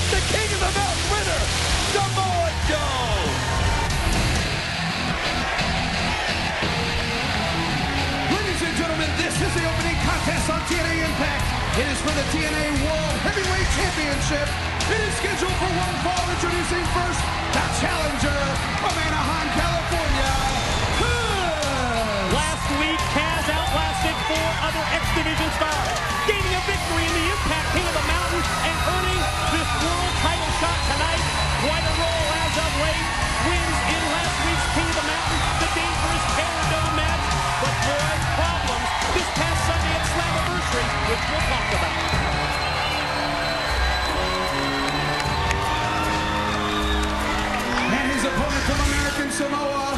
the King of the Mountain winner, Samoa Joe. Ladies and gentlemen, this is the opening contest on TNA Impact. It is for the TNA World Heavyweight Championship. It is scheduled for one fall. Introducing first, the challenger from Anaheim, California, Kaz. Last week, Kaz outlasted 4 other X Division stars, gaining a victory in the Impact King of the Mountain and earning this world title shot tonight. Quite a roll as of late. Wins in last week's King of the Mountain, the dangerous Paradome match. But boy, problems this past Sunday at Slammiversary, which we'll talk about. And his opponent from American Samoa,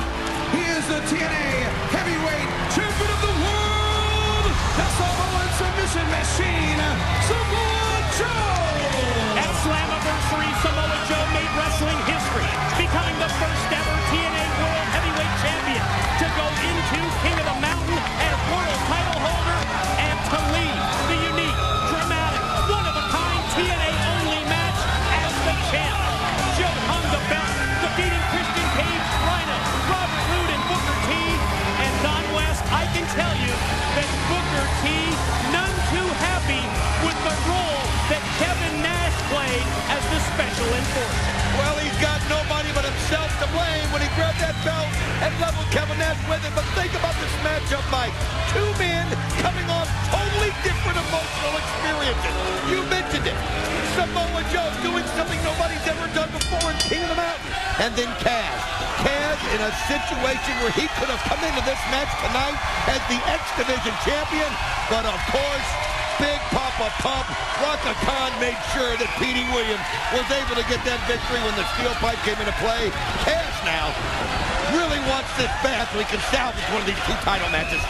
he is the TNA Heavyweight Champion of the World, the Samoan Submission Machine, Samoa Joe. At Slammiversary, Samoa Joe made wrestling history, becoming the first ever TNA World Heavyweight Champion to go into King of the Mountain as world title holder and to lead the unique, dramatic, one-of-a-kind TNA-only match as the champ. Joe hung the belt, defeating Christian Cage, Rhino, Robert Roode, and Booker T. And Don West, I can tell you that Booker T, none too happy with the role that Kevin Nash played as the special enforcer. Well, he's got nobody but himself to blame when he grabbed that belt and leveled Kevin Nash with it. But think about this matchup, Mike. 2 men coming off totally different emotional experiences. You mentioned it. Samoa Joe doing something nobody's ever done before in King of the Mountain. And then Kaz. Kaz in a situation where he could have come into this match tonight as the X Division champion. But of course, Big Papa Pump, Raka Khan made sure that Petey Williams was able to get that victory when the steel pipe came into play. Kaz now really wants this bad so he can salvage one of these 2 title matches.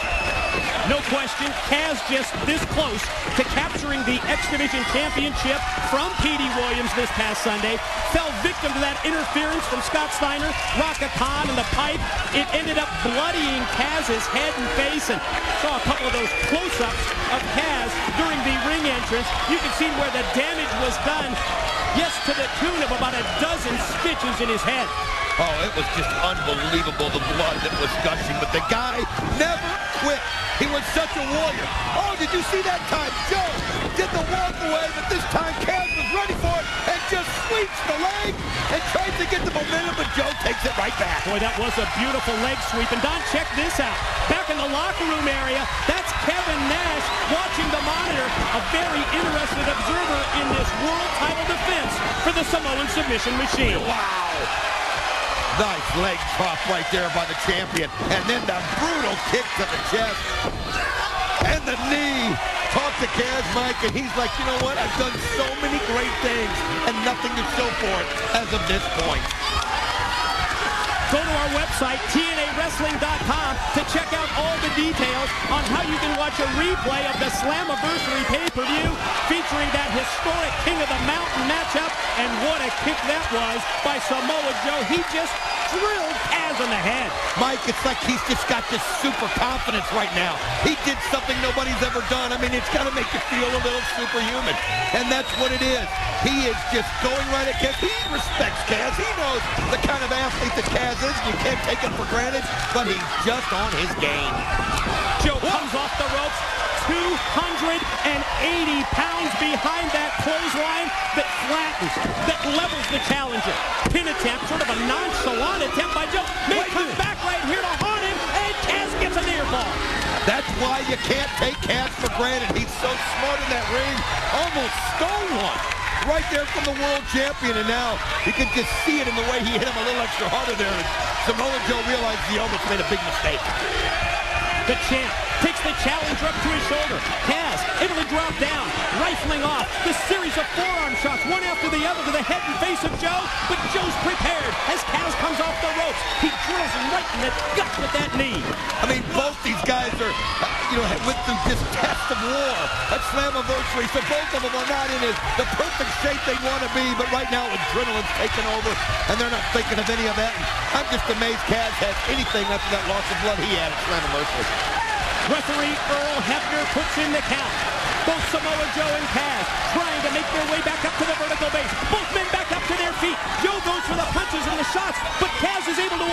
No question, Kaz just this close to capturing the X Division Championship from Petey Williams this past Sunday. Fell victim to that interference from Scott Steiner, Raka Khan, and the pipe. It ended up bloodying Kaz's head and face, and saw a couple of those close-ups of Kaz during the ring entrance. You can see where the damage was done. Yes, to the tune of about a dozen stitches in his head. Oh, it was just unbelievable, the blood that was gushing, but the guy never quit. He was such a warrior. Oh, did you see that time? Joe did the walk away, but this time Kaz was ready for it and just sweeps the leg and tries to get the momentum, but Joe takes it right back. Boy, that was a beautiful leg sweep. And Don, check this out. Back in the locker room area, that's Kevin Nash watching the monitor, a very interested observer in this world title defense for the Samoan Submission Machine. Wow. Nice leg drop right there by the champion. And then the brutal kick to the chest. And the knee. Talk to Kaz, Mike, and he's like, you know what? I've done so many great things and nothing to show for it as of this point. Go to our website, TNAWrestling.com, to check out all the details on how you can watch a replay of the Slammiversary pay-per-view featuring that historic King of the Mountain matchup. And what a kick that was by Samoa Joe. He just drilled Kaz in the head. Mike, it's like he's just got this super confidence right now. He did something nobody's ever done. I mean, it's got to make you feel a little superhuman. And that's what it is. He is just going right at Kaz. He respects Kaz. He knows the kind of athlete that Kaz is. You can't take him for granted, but he's just on his game. Joe comes off the ropes, 280 pounds behind that clothesline that flattens, that levels the challenger. Pin attempt, sort of a nonchalant attempt by Joe. May come back right here to haunt him, and Kaz gets an ear ball. That's why you can't take Kaz for granted. He's so smart in that ring. Almost stole one right there from the world champion, and now you can just see it in the way he hit him a little extra harder there. And Samoa Joe realized he almost made a big mistake. The champ takes the challenger up to his shoulder. Kaz able to drop down, rifling off the series of forearm shots, one after the other to the head and face of Joe. But Joe's prepared as Kaz comes off the ropes. He drills him right in the gut with that knee. I mean, both these guys are, went through this test of war at Slammiversary, so both of them are not in the perfect shape they want to be, but right now adrenaline's taking over, and they're not thinking of any of that. And I'm just amazed Kaz has anything after that loss of blood he had at Slammiversary. Referee Earl Hebner puts in the count. Both Samoa Joe and Kaz trying to make their way back up to the vertical base. Both men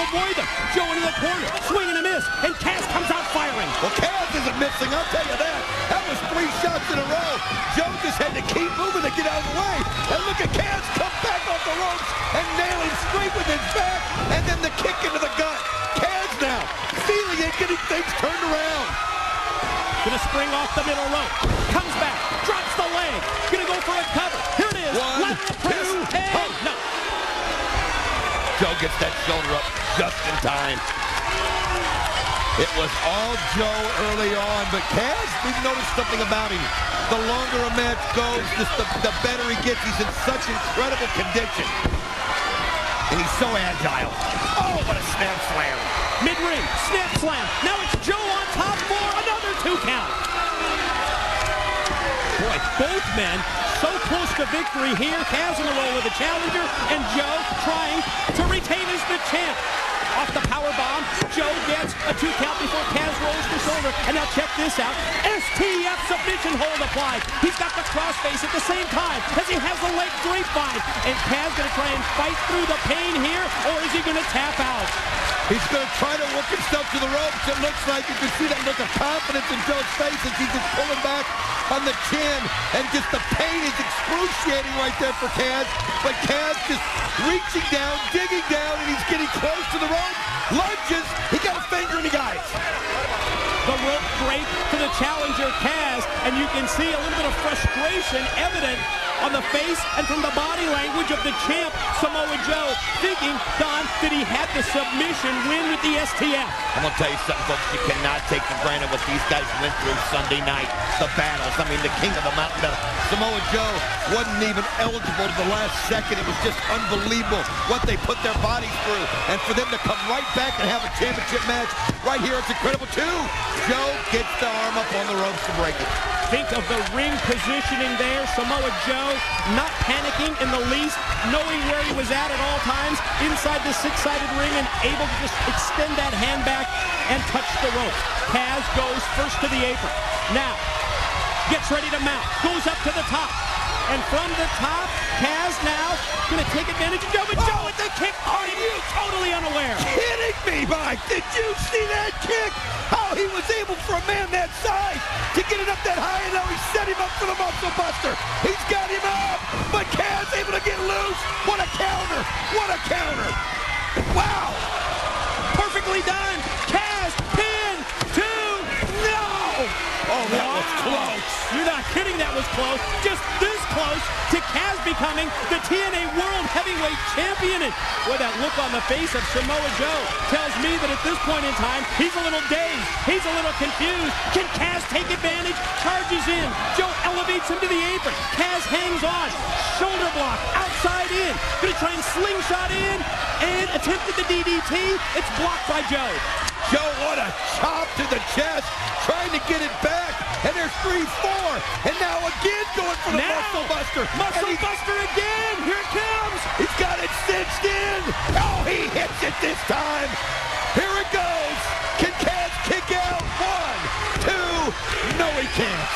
avoid them. Joe into the corner, swing and a miss, and Kaz comes out firing. Well, Kaz isn't missing, I'll tell you that. That was 3 shots in a row. Joe just had to keep moving to get out of the way. And look at Kaz come back off the ropes and nail him straight with his back. And then the kick into the gut. Kaz now feeling it, getting things turned around. Gonna spring off the middle rope. Comes back, drops the leg. Gonna go for a cover. Here it is. 1, Lateral press. 2, And pump. no. Joe gets that shoulder up just in time. It was all Joe early on, but Kaz, we've noticed something about him. The longer a match goes, just the better he gets. He's in such incredible condition. And he's so agile. Oh, what a snap slam. Mid-ring, snap slam. Now it's Joe on top for another 2 count. Boy, both men so close to victory here. Kaz in the role of the challenger, and Joe trying to retain as the champ. Off the power bomb, Joe gets a 2 count before Kaz rolls the shoulder. And now check this out. STF submission hold applied. He's got the crossface at the same time as he has the leg grapevine. And Kaz gonna try and fight through the pain here, or is he gonna tap out? He's going to try to work himself to the ropes. It looks like you can see that look of confidence in Joe's face as he's just pulling back on the chin. And just the pain is excruciating right there for Kaz. But Kaz just reaching down, digging down, and he's getting close to the rope. Lunges. He got a finger in the eyes. The rope break for the challenger, Kaz. And you can see a little bit of frustration evident on the face and from the body language of the champ, Samoa Joe, thinking, Don, that he had the submission win with the STF. I'm going to tell you something, folks. You cannot take for granted what these guys went through Sunday night. The battles. I mean, the king of the mountain battle. Samoa Joe wasn't even eligible to the last second. It was just unbelievable what they put their bodies through. And for them to come right back and have a championship match right here, it's incredible, too. Joe gets the arm up on the ropes to break it. Think of the ring positioning there. Samoa Joe not panicking in the least, knowing where he was at all times inside the 6-sided ring and able to just extend that hand back and touch the rope. Kaz goes first to the apron. Now, gets ready to mount, goes up to the top. And from the top, Kaz now going to take advantage of Joe. But Joe with the kick. Are you totally unaware? Kidding me, Mike? Did you see that kick? How he was able for a man that size to get it up that high, and now he set him up for the muscle buster. He's got him up, but Kaz able to get loose. What a counter! What a counter! Wow! Perfectly done. Kaz pin 2. No! Oh, that was close. You're not kidding, that was close. Just this close to Kaz becoming the TNA World Heavyweight Champion. And boy, that look on the face of Samoa Joe tells me that at this point in time, he's a little dazed. He's a little confused. Can Kaz take advantage? Charges in. Joe elevates him to the apron. Kaz hangs on. Shoulder block. Outside in. Gonna try and slingshot in. And attempted the DDT. It's blocked by Joe. Joe, what a chop to the chest, trying to get it back. And there's 3, 4. And now again going for the muscle buster. Muscle buster again. Here it comes. He's got it cinched in. Oh, he hits it this time. Here it goes. Can Kaz kick out? 1, 2. No, he can't.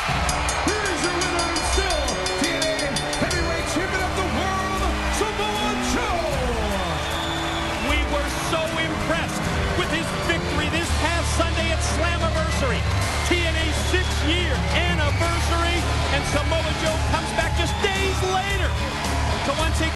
Here is your winner and still TNA Heavyweight Champion of the World, Samoa Joe. We were so impressed with his victory this past Sunday at Slammiversary. TNA's 6-year anniversary, and Samoa Joe comes back just days later to once again